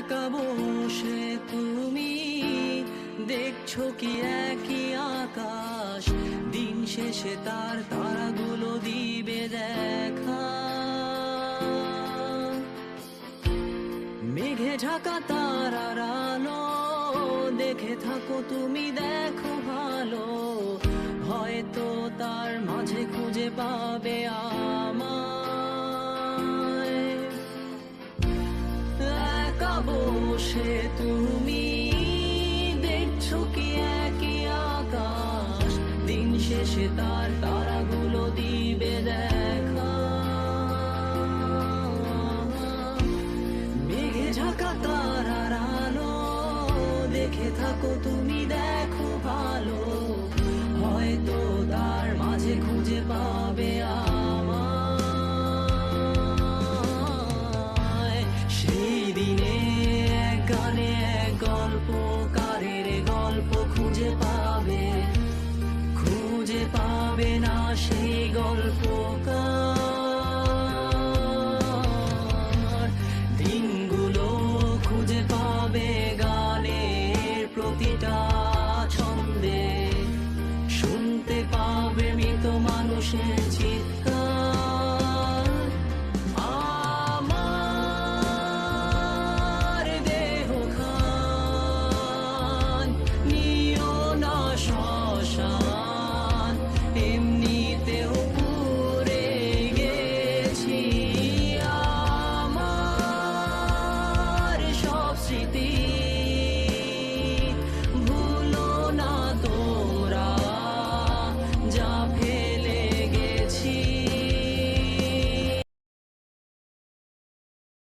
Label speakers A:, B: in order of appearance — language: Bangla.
A: একা বসে তুমি দেখছো কি একই আকাশ, দিন শেষে তার তারাগুলো দিবে দেখা। মেঘে ঢাকা তারার আলো দেখে থাকো তুমি, দেখো ভালো, হয়তো তার মাঝে খুঁজে পাবে আমায়। একা বসে তুমি দেখছো কি একই আকাশ, দিন শেষে তার তারাগুলো দিবে দেখা। মেঘে ঢাকা তারার আলো দেখে থাকো তুমি, দেখো ভালো, হয়তো তার মাঝে খুঁজে পাও